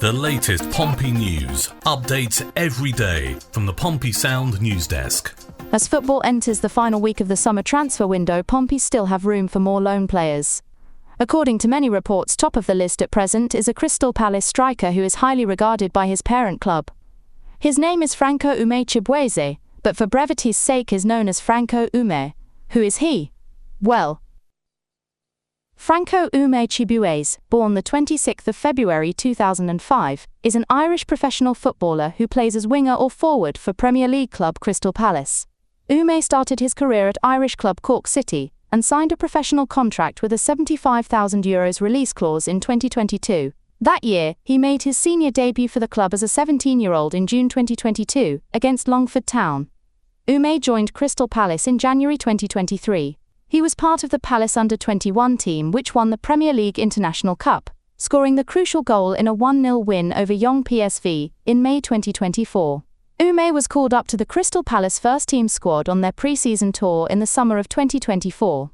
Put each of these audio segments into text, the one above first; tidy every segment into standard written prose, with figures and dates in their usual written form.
The latest Pompey news, updates every day from the Pompey Sound news desk. As football enters the final week of the summer transfer window, Pompey still have room for more loan players. According to many reports, top of the list at present is a Crystal Palace striker who is highly regarded by his parent club. His name is Franco Chibweze, but for brevity's sake is known as Franco Ume. Who is he? Well, Franco Chibweze, born the 26th of February 2005, is an Irish professional footballer who plays as winger or forward for Premier League club Crystal Palace. Ume started his career at Irish club Cork City and signed a professional contract with a €75,000 release clause in 2022. That year, he made his senior debut for the club as a 17-year-old in June 2022 against Longford Town. Ume joined Crystal Palace in January 2023. He was part of the Palace under-21 team which won the Premier League International Cup, scoring the crucial goal in a 1-0 win over Young PSV in May 2024. Ume was called up to the Crystal Palace first-team squad on their pre-season tour in the summer of 2024.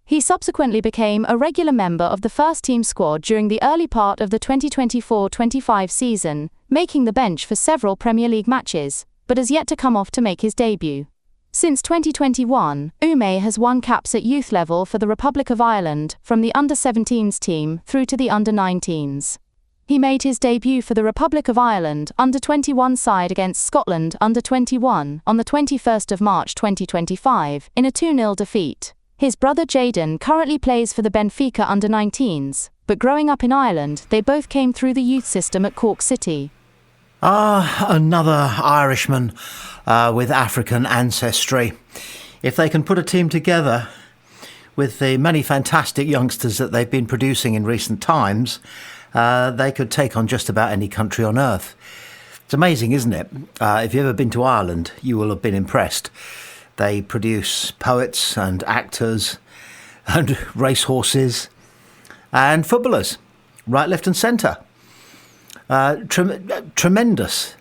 He subsequently became a regular member of the first-team squad during the early part of the 2024-25 season, making the bench for several Premier League matches, but has yet to come off to make his debut. Since 2021, Ume has won caps at youth level for the Republic of Ireland, from the under-17s team through to the under-19s. He made his debut for the Republic of Ireland under-21 side against Scotland under-21 on the 21st of March 2025 in a 2-0 defeat. His brother Jayden currently plays for the Benfica under-19s, but growing up in Ireland, they both came through the youth system at Cork City. Another Irishman with African ancestry. If they can put a team together with the many fantastic youngsters that they've been producing in recent times, they could take on just about any country on earth. It's amazing, isn't it? If you've ever been to Ireland, you will have been impressed. They produce poets and actors and racehorses and footballers, right, left and centre. Tremendous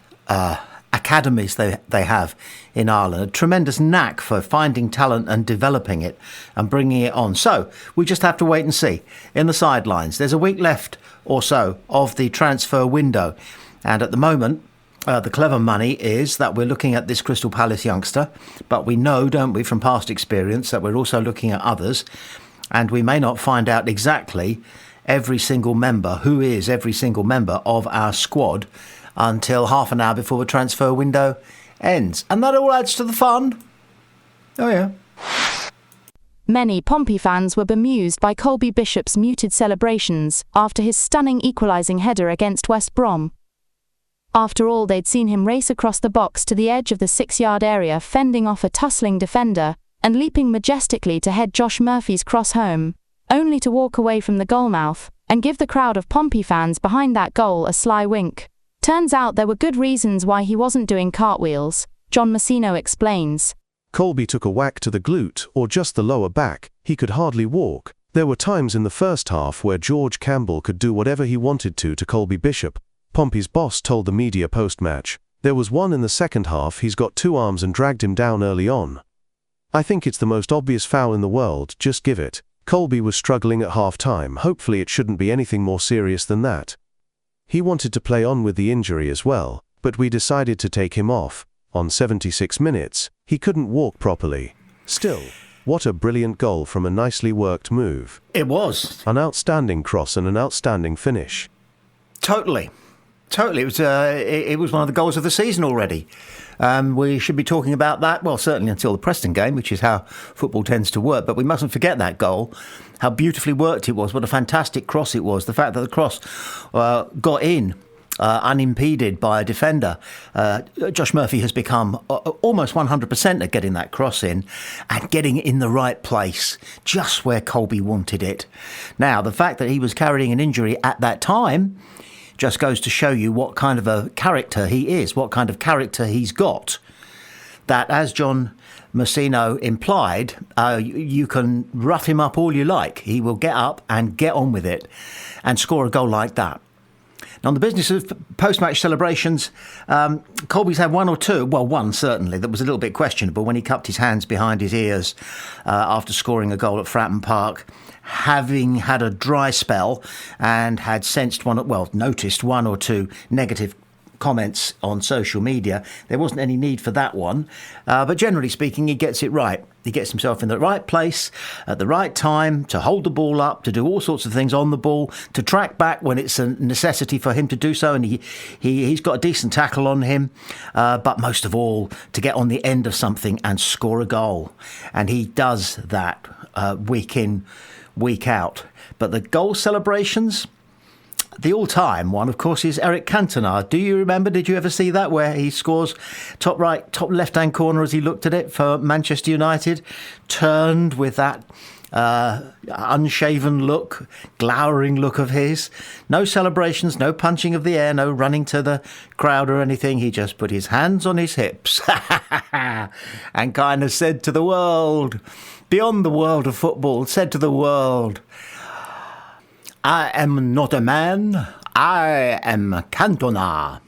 academies they have in Ireland, a tremendous knack for finding talent and developing it and bringing it on. So we just have to wait and see. In the sidelines, there's a week left or so of the transfer window, and at the moment the clever money is that we're looking at this Crystal Palace youngster, but we know, don't we, from past experience, that we're also looking at others, and we may not find out exactly every single member of our squad until half an hour before the transfer window ends. And that all adds to the fun. Oh yeah. Many Pompey fans were bemused by Colby Bishop's muted celebrations after his stunning equalising header against West Brom. After all, they'd seen him race across the box to the edge of the 6-yard area, fending off a tussling defender and leaping majestically to head Josh Murphy's cross home, only to walk away from the goalmouth and give the crowd of Pompey fans behind that goal a sly wink. Turns out there were good reasons why he wasn't doing cartwheels, John Messino explains. Colby took a whack to the glute or just the lower back. He could hardly walk. There were times in the first half where George Campbell could do whatever he wanted to Colby Bishop, Pompey's boss told the media post-match. There was one in the second half he's got two arms and dragged him down early on. I think it's the most obvious foul in the world, just give it. Colby was struggling at half-time. Hopefully it shouldn't be anything more serious than that. He wanted to play on with the injury as well, but we decided to take him off. On 76 minutes, he couldn't walk properly. Still, what a brilliant goal from a nicely worked move. It was. An outstanding cross and an outstanding finish. Totally. It was one of the goals of the season already. We should be talking about that, well, certainly until the Preston game, which is how football tends to work. But we mustn't forget that goal, how beautifully worked it was, what a fantastic cross it was. The fact that the cross got in unimpeded by a defender. Josh Murphy has become almost 100% at getting that cross in and getting it in the right place, just where Colby wanted it. Now, the fact that he was carrying an injury at that time just goes to show you what kind of a character he is, what kind of character he's got. That, as John Messino implied, you can rough him up all you like. He will get up and get on with it and score a goal like that. On the business of post-match celebrations, Colby's had one or two, well, one certainly, that was a little bit questionable when he cupped his hands behind his ears after scoring a goal at Fratton Park, having had a dry spell and had noticed one or two negative comments on social media. There wasn't any need for that one. But generally speaking, he gets it right. He gets himself in the right place at the right time to hold the ball up, to do all sorts of things on the ball, to track back when it's a necessity for him to do so. And he's got a decent tackle on him. But most of all, to get on the end of something and score a goal. And he does that week in, week out. But the goal celebrations, the all-time one, of course, is Eric Cantona. Do you remember? Did you ever see that, where he scores top right, top left-hand corner as he looked at it for Manchester United, turned with that unshaven look, glowering look of his. No celebrations, no punching of the air, no running to the crowd or anything. He just put his hands on his hips and kind of said to the world, beyond the world of football, said to the world, I am not a man, I am Cantona.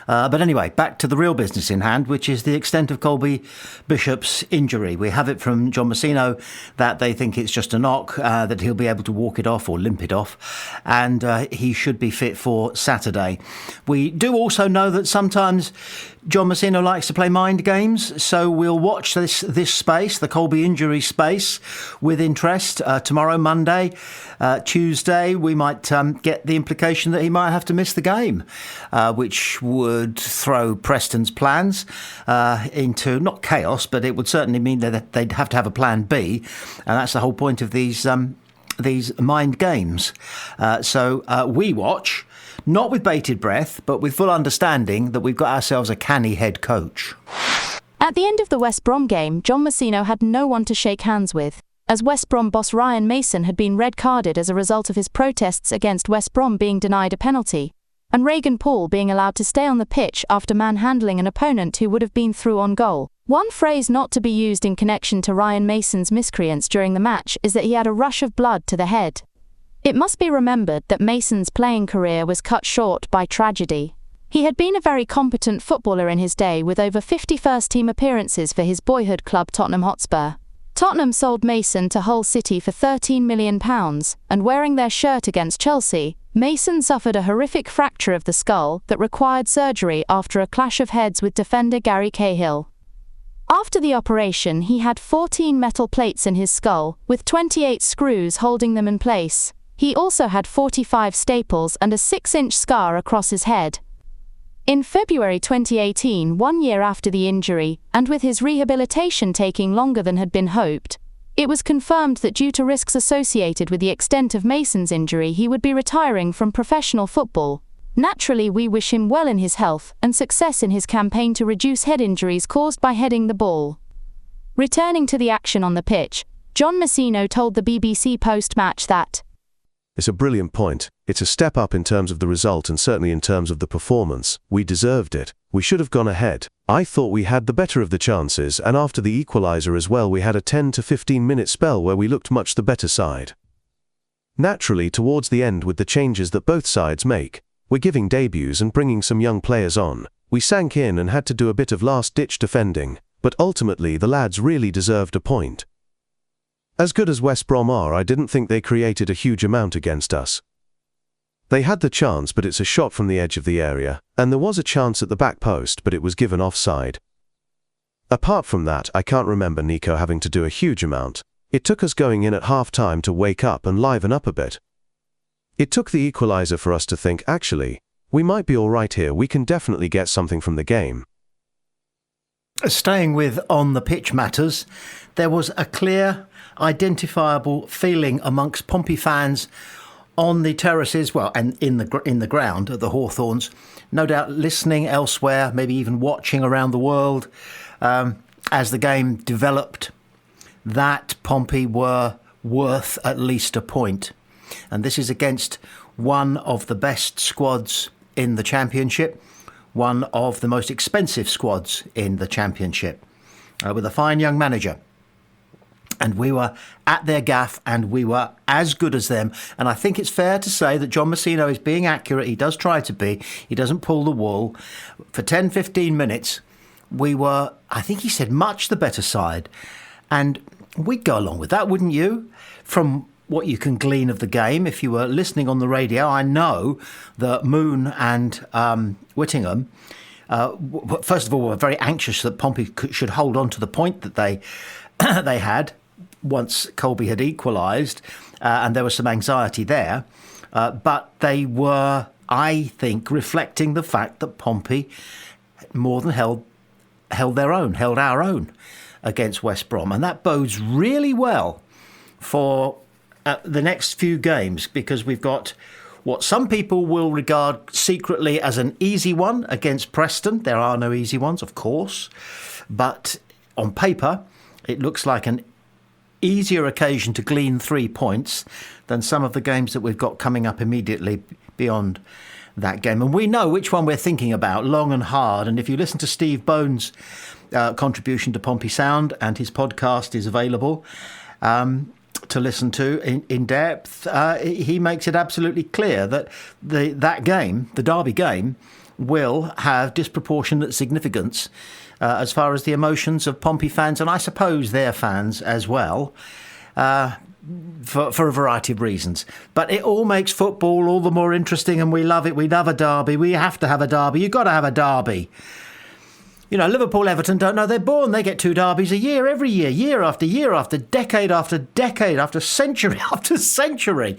But anyway, back to the real business in hand, which is the extent of Colby Bishop's injury. We have it from John Messino that they think it's just a knock, that he'll be able to walk it off or limp it off, and he should be fit for Saturday. We do also know that sometimes John Messino likes to play mind games, so we'll watch this space, the Colby injury space, with interest. Tomorrow, Monday, Tuesday, we might get the implication that he might have to miss the game, which would throw Preston's plans into, not chaos, but it would certainly mean that they'd have to have a plan B, and that's the whole point of these mind games. So we watch, not with bated breath, but with full understanding that we've got ourselves a canny head coach. At the end of the West Brom game, John Messino had no one to shake hands with, as West Brom boss Ryan Mason had been red-carded as a result of his protests against West Brom being denied a penalty, and Regan Paul being allowed to stay on the pitch after manhandling an opponent who would have been through on goal. One phrase not to be used in connection to Ryan Mason's miscreants during the match is that he had a rush of blood to the head. It must be remembered that Mason's playing career was cut short by tragedy. He had been a very competent footballer in his day, with over 50 first-team appearances for his boyhood club Tottenham Hotspur. Tottenham sold Mason to Hull City for £13 million, and wearing their shirt against Chelsea, Mason suffered a horrific fracture of the skull that required surgery after a clash of heads with defender Gary Cahill. After the operation, he had 14 metal plates in his skull, with 28 screws holding them in place. He also had 45 staples and a 6-inch scar across his head. In February 2018, 1 year after the injury, and with his rehabilitation taking longer than had been hoped, it was confirmed that due to risks associated with the extent of Mason's injury, he would be retiring from professional football. Naturally, we wish him well in his health and success in his campaign to reduce head injuries caused by heading the ball. Returning to the action on the pitch, John Messino told the BBC post-match that, It's a brilliant point. It's a step up in terms of the result and certainly in terms of the performance. We deserved it. We should have gone ahead. I thought we had the better of the chances, and after the equaliser as well, we had a 10 to 15 minute spell where we looked much the better side. Naturally, towards the end, with the changes that both sides make, we're giving debuts and bringing some young players on. We sank in and had to do a bit of last-ditch defending, but ultimately the lads really deserved a point. As good as West Brom are, I didn't think they created a huge amount against us. They had the chance, but it's a shot from the edge of the area, and there was a chance at the back post, but it was given offside. Apart from that, I can't remember Nico having to do a huge amount. It took us going in at half-time to wake up and liven up a bit. It took the equaliser for us to think, actually, we might be all right here, we can definitely get something from the game. Staying with on-the-pitch matters, there was a clear, identifiable feeling amongst Pompey fans on the terraces, well, and in the ground at the Hawthorns, no doubt listening elsewhere, maybe even watching around the world as the game developed, that Pompey were worth at least a point. And this is against one of the best squads in the Championship, one of the most expensive squads in the Championship, with a fine young manager. And we were at their gaff and we were as good as them. And I think it's fair to say that John Messino is being accurate. He does try to be. He doesn't pull the wool. For 10, 15 minutes, we were, I think he said, much the better side. And we'd go along with that, wouldn't you? From what you can glean of the game, if you were listening on the radio, I know that Moon and Whittingham, first of all, were very anxious that Pompey should hold on to the point that they had once Colby had equalised, and there was some anxiety there. But they were, I think, reflecting the fact that Pompey more than held our own against West Brom. And that bodes really well for the next few games, because we've got what some people will regard secretly as an easy one against Preston. There are no easy ones, of course. But on paper, it looks like an easier occasion to glean 3 points than some of the games that we've got coming up immediately beyond that game. And we know which one we're thinking about, long and hard. And if you listen to Steve Bone's contribution to Pompey Sound, and his podcast is available to listen to in depth, he makes it absolutely clear that that game, the Derby game, will have disproportionate significance as far as the emotions of Pompey fans, and I suppose their fans as well, for a variety of reasons. But it all makes football all the more interesting, and we love it. We love a derby. We have to have a derby. You've got to have a derby. You know, Liverpool, Everton don't know they're born. They get 2 derbies a year, every year, year after year, after decade after decade, after century after century.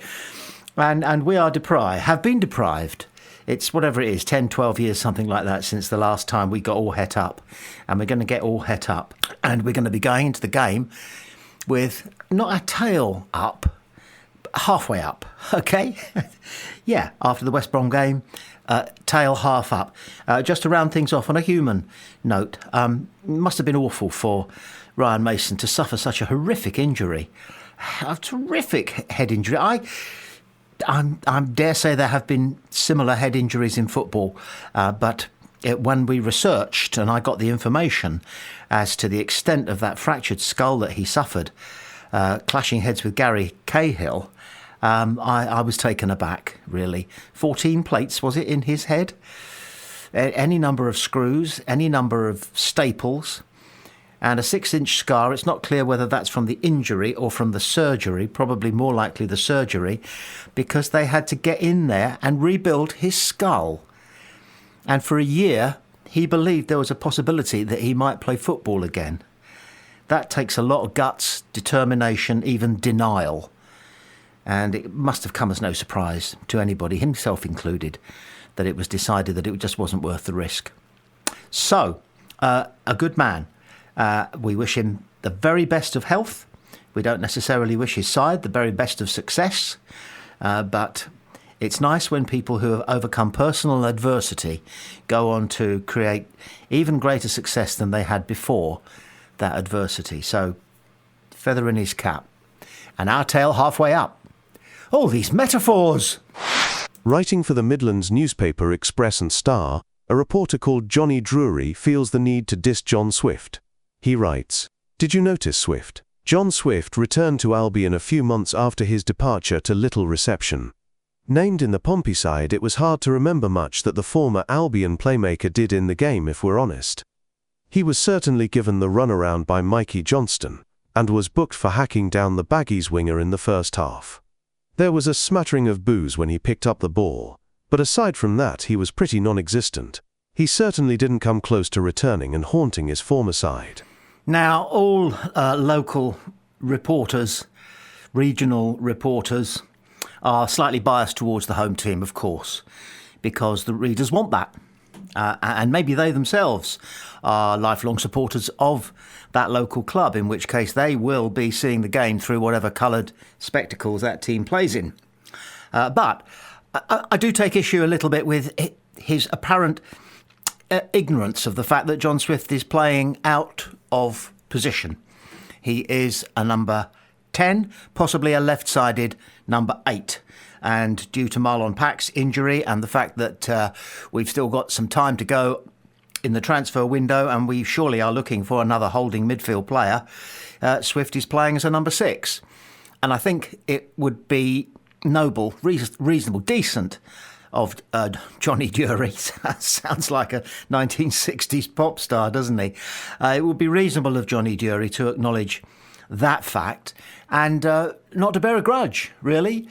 And we are have been deprived. It's whatever it is, 10, 12 years, something like that, since the last time we got all het up. And we're going to get all het up. And we're going to be going into the game with not a tail up, halfway up, okay? Yeah, after the West Brom game, tail half up. Just to round things off on a human note, it must have been awful for Ryan Mason to suffer such a horrific injury. A terrific head injury. I dare say there have been similar head injuries in football, but when we researched and I got the information as to the extent of that fractured skull that he suffered, clashing heads with Gary Cahill, I was taken aback, really. 14 plates, was it, in his head? Any number of screws, any number of staples, and a 6-inch scar. It's not clear whether that's from the injury or from the surgery, probably more likely the surgery, because they had to get in there and rebuild his skull. And for a year, he believed there was a possibility that he might play football again. That takes a lot of guts, determination, even denial. And it must have come as no surprise to anybody, himself included, that it was decided that it just wasn't worth the risk. So, a good man. We wish him the very best of health. We don't necessarily wish his side the very best of success. But it's nice when people who have overcome personal adversity go on to create even greater success than they had before that adversity. So, feather in his cap. And our tail halfway up. All these metaphors! Writing for the Midlands newspaper Express and Star, a reporter called Johnny Drury feels the need to diss John Swift. He writes, "Did you notice Swift? John Swift returned to Albion a few months after his departure to little reception. Named in the Pompey side, it was hard to remember much that the former Albion playmaker did in the game, if we're honest. He was certainly given the runaround by Mikey Johnston, and was booked for hacking down the Baggies winger in the first half. There was a smattering of boos when he picked up the ball, but aside from that he was pretty non-existent. He certainly didn't come close to returning and haunting his former side." Now, all local reporters, regional reporters, are slightly biased towards the home team, of course, because the readers want that. And maybe they themselves are lifelong supporters of that local club, in which case they will be seeing the game through whatever coloured spectacles that team plays in. But I do take issue a little bit with his apparent ignorance of the fact that John Swift is playing out of position. He is a number 10, possibly a left-sided number 8. And due to Marlon Pack's injury and the fact that we've still got some time to go in the transfer window, and we surely are looking for another holding midfield player, Swift is playing as a number 6. And I think it would be noble, reasonable, decent of Johnny Dury. Sounds like a 1960s pop star, doesn't he? It would be reasonable of Johnny Dury to acknowledge that fact and not to bear a grudge, really.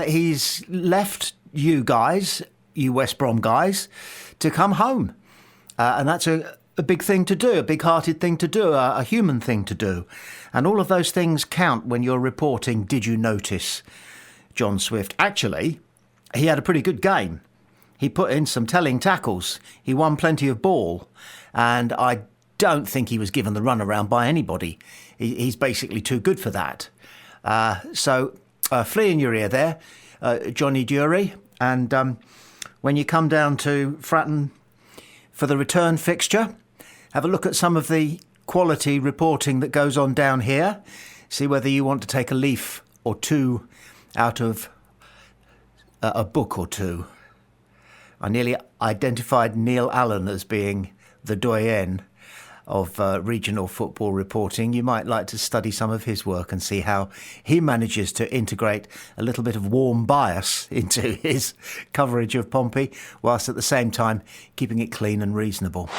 He's left you guys, you West Brom guys, to come home. And that's a big thing to do, a big-hearted thing to do, a human thing to do. And all of those things count when you're reporting, did you notice John Swift? Actually, he had a pretty good game. He put in some telling tackles. He won plenty of ball. And I don't think he was given the runaround by anybody. He's basically too good for that. So flea in your ear there, Johnny Dury. And when you come down to Fratton for the return fixture, have a look at some of the quality reporting that goes on down here. See whether you want to take a leaf or two out of a book or two. I nearly identified Neil Allen as being the doyen of regional football reporting. You might like to study some of his work and see how he manages to integrate a little bit of warm bias into his coverage of Pompey, whilst at the same time keeping it clean and reasonable.